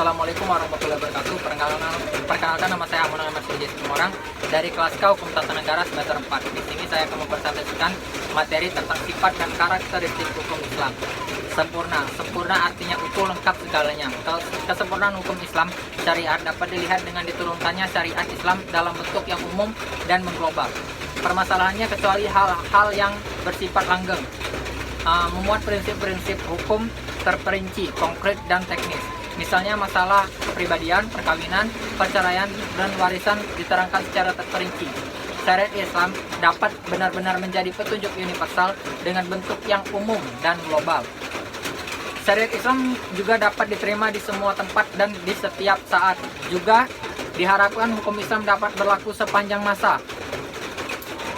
Assalamualaikum warahmatullahi wabarakatuh. Perkenalkan nama saya Amunah Masjid Semarang dari kelas K Hukum Tata Negara semester 4. Di sini saya akan mempresentasikan materi tentang sifat dan karakteristik hukum Islam. Sempurna artinya utuh, lengkap segalanya. Kesempurnaan hukum Islam syariat dapat dilihat dengan diturunkannya syariat Islam dalam bentuk yang umum dan mengglobal. Permasalahannya kecuali hal-hal yang bersifat langgeng, memuat prinsip-prinsip hukum terperinci, konkret, dan teknis. Misalnya masalah kepribadian, perkawinan, perceraian, dan warisan diterangkan secara terperinci. Syariat Islam dapat benar-benar menjadi petunjuk universal dengan bentuk yang umum dan global. Syariat Islam juga dapat diterima di semua tempat dan di setiap saat. Juga diharapkan hukum Islam dapat berlaku sepanjang masa.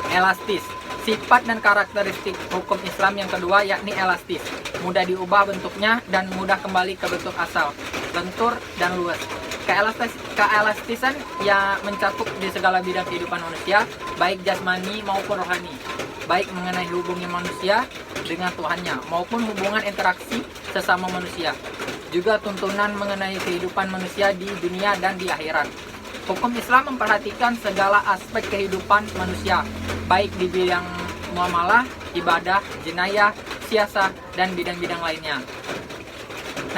Elastis. Sifat dan karakteristik hukum Islam yang kedua yakni elastis, mudah diubah bentuknya dan mudah kembali ke bentuk asal, lentur dan luas. Keelastisan yang mencakup di segala bidang kehidupan manusia, baik jasmani maupun rohani, baik mengenai hubungan manusia dengan Tuhannya maupun hubungan interaksi sesama manusia, juga tuntunan mengenai kehidupan manusia di dunia dan di akhirat. Hukum Islam memperhatikan segala aspek kehidupan manusia, baik di bidang muamalah, ibadah, jenayah, siasah, dan bidang-bidang lainnya.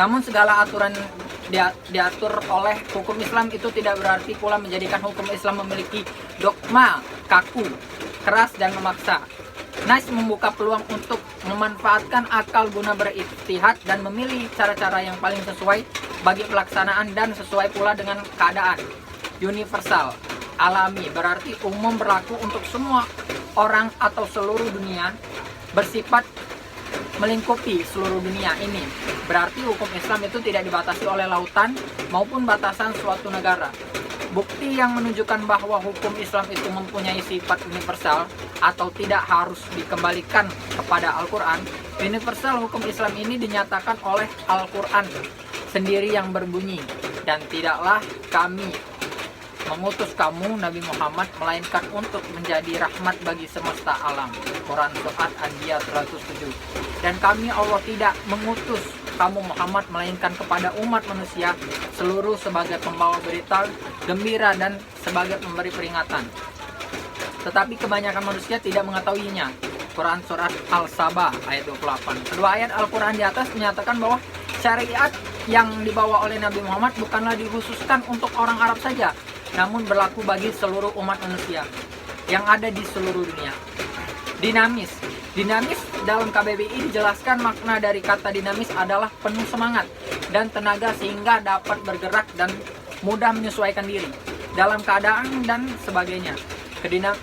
Namun segala aturan diatur oleh hukum Islam itu tidak berarti pula menjadikan hukum Islam memiliki dogma kaku, keras, dan memaksa. Nas membuka peluang untuk memanfaatkan akal guna berijtihad dan memilih cara-cara yang paling sesuai bagi pelaksanaan dan sesuai pula dengan keadaan. Universal, alami, berarti umum, berlaku untuk semua orang atau seluruh dunia, bersifat melingkupi seluruh dunia ini. Berarti hukum Islam itu tidak dibatasi oleh lautan maupun batasan suatu negara. Bukti yang menunjukkan bahwa hukum Islam itu mempunyai sifat universal atau tidak harus dikembalikan kepada Al-Quran. Universal hukum Islam ini dinyatakan oleh Al-Quran sendiri yang berbunyi, dan tidaklah kami mengutus kamu Nabi Muhammad melainkan untuk menjadi rahmat bagi semesta alam. Quran Surat Anbiya 107. Dan kami Allah tidak mengutus kamu Muhammad melainkan kepada umat manusia seluruh sebagai pembawa berita gembira dan sebagai pemberi peringatan. Tetapi kebanyakan manusia tidak mengetahuinya. Quran Surat Al-Sabah ayat 28. Kedua ayat Al-Quran di atas menyatakan bahwa syariat yang dibawa oleh Nabi Muhammad bukanlah dikhususkan untuk orang Arab saja, namun berlaku bagi seluruh umat manusia yang ada di seluruh dunia. Dinamis dalam KBBI dijelaskan makna dari kata dinamis adalah penuh semangat dan tenaga sehingga dapat bergerak dan mudah menyesuaikan diri dalam keadaan dan sebagainya.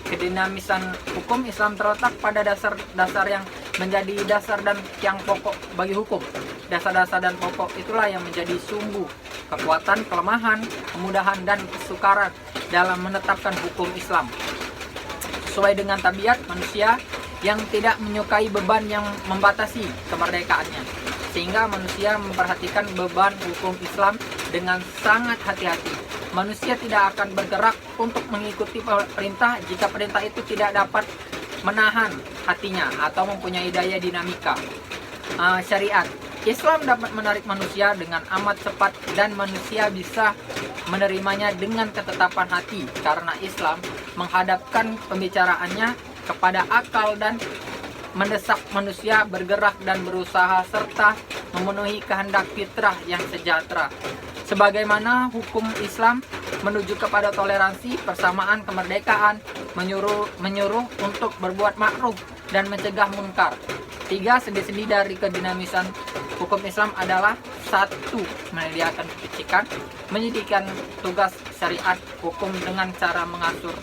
Kedinamisan hukum Islam terletak pada dasar-dasar yang menjadi dasar dan yang pokok bagi hukum. Dasar-dasar dan pokok itulah yang menjadi sumbu kekuatan, kelemahan, kemudahan, dan kesukaran dalam menetapkan hukum Islam sesuai dengan tabiat manusia yang tidak menyukai beban yang membatasi kemerdekaannya, sehingga manusia memperhatikan beban hukum Islam dengan sangat hati-hati. Manusia tidak akan bergerak untuk mengikuti perintah jika perintah itu tidak dapat menahan hatinya atau mempunyai daya dinamika. Syariat Islam dapat menarik manusia dengan amat cepat dan manusia bisa menerimanya dengan ketetapan hati karena Islam menghadapkan pembicaraannya kepada akal dan mendesak manusia bergerak dan berusaha serta memenuhi kehendak fitrah yang sejahtera. Sebagaimana hukum Islam menuju kepada toleransi, persamaan, kemerdekaan, menyuruh untuk berbuat ma'ruf dan mencegah munkar. 3. Sendi-sendi dari kedinamisan hukum Islam adalah 1. Menyediakan keficikan, menyediakan tugas syariat hukum dengan cara mengatur,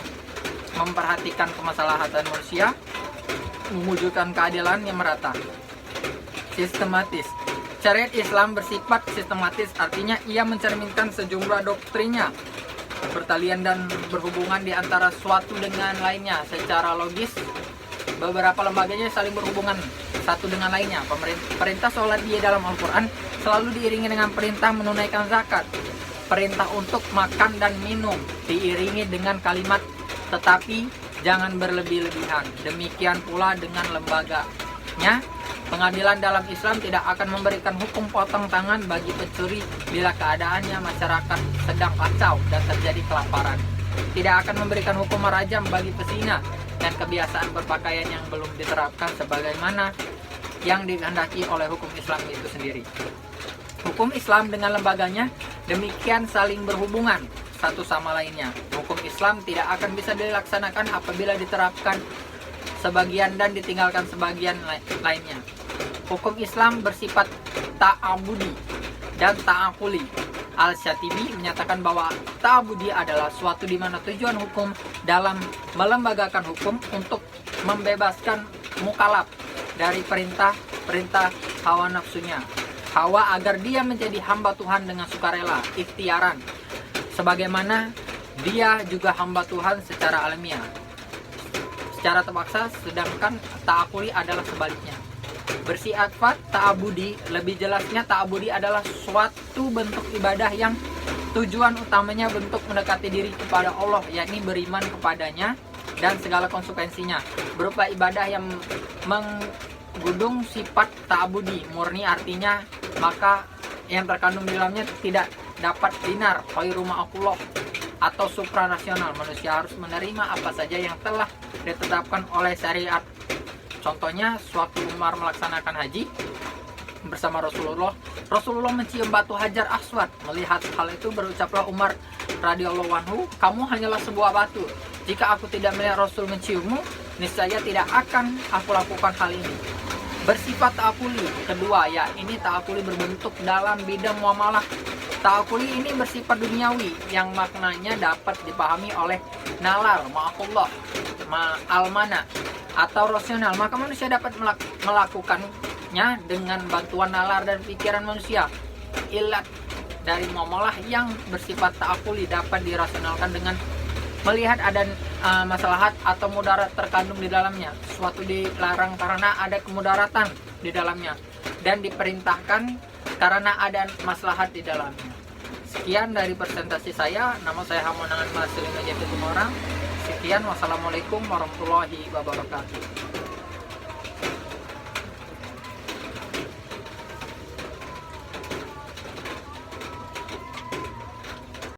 memperhatikan kemaslahatan manusia, mewujudkan keadilan yang merata. Sistematis. Syariat Islam bersifat sistematis, artinya ia mencerminkan sejumlah doktrinnya, bertalian dan berhubungan di antara suatu dengan lainnya secara logis. Beberapa lembaganya saling berhubungan satu dengan lainnya. Perintah sholat dia dalam Al-Quran selalu diiringi dengan perintah menunaikan zakat. Perintah untuk makan dan minum diiringi dengan kalimat tetapi jangan berlebih-lebihan. Demikian pula dengan lembaganya Pengadilan dalam Islam tidak akan memberikan hukum potong tangan bagi pencuri bila keadaannya masyarakat sedang kacau dan terjadi kelaparan. Tidak akan memberikan hukum merajam bagi pesina dan kebiasaan berpakaian yang belum diterapkan sebagaimana yang dikehendaki oleh hukum Islam itu sendiri. Hukum Islam dengan lembaganya demikian saling berhubungan satu sama lainnya. Hukum Islam tidak akan bisa dilaksanakan apabila diterapkan sebagian dan ditinggalkan sebagian lainnya. Hukum Islam bersifat ta'abudi dan ta'akuli. Al-Syatibi menyatakan bahwa ta'abudi adalah suatu di mana tujuan hukum dalam melembagakan hukum untuk membebaskan mukallaf dari perintah hawa nafsunya. Hawa agar dia menjadi hamba Tuhan dengan sukarela, ikhtiaran. Sebagaimana dia juga hamba Tuhan secara alamiah. Secara terpaksa, sedangkan ta'akuli adalah sebaliknya. Bersifat ta'abudi, lebih jelasnya ta'abudi adalah suatu bentuk ibadah yang tujuan utamanya bentuk mendekati diri kepada Allah, yakni beriman kepadanya dan segala konsekuensinya, berupa ibadah yang mengandung sifat ta'abudi murni, artinya maka yang terkandung di dalamnya tidak dapat dinar khairu ma'qullah atau supranasional. Manusia harus menerima apa saja yang telah ditetapkan oleh syariat. Contohnya, sewaktu Umar melaksanakan haji bersama Rasulullah mencium batu Hajar Aswad. Melihat hal itu berucaplah Umar radhiyallahu anhu, "Kamu hanyalah sebuah batu. Jika aku tidak melihat Rasul menciummu, niscaya tidak akan aku lakukan hal ini." Bersifat ta'akuli kedua, ya ini ta'akuli berbentuk dalam bidang muamalah. Ta'akuli ini bersifat duniawi yang maknanya dapat dipahami oleh nalar, ma'akullah, almana atau rasional. Maka manusia dapat melakukannya dengan bantuan nalar dan pikiran manusia. Ilat dari muamalah yang bersifat ta'akuli dapat dirasionalkan dengan melihat ada maslahat atau mudarat terkandung di dalamnya. Suatu dilarang karena ada kemudaratan di dalamnya, dan diperintahkan karena ada maslahat di dalamnya. Sekian dari presentasi saya. Nama saya Hamonangan Mas Sulaiman Jatuh Orang. Sekian, wassalamualaikum warahmatullahi wabarakatuh.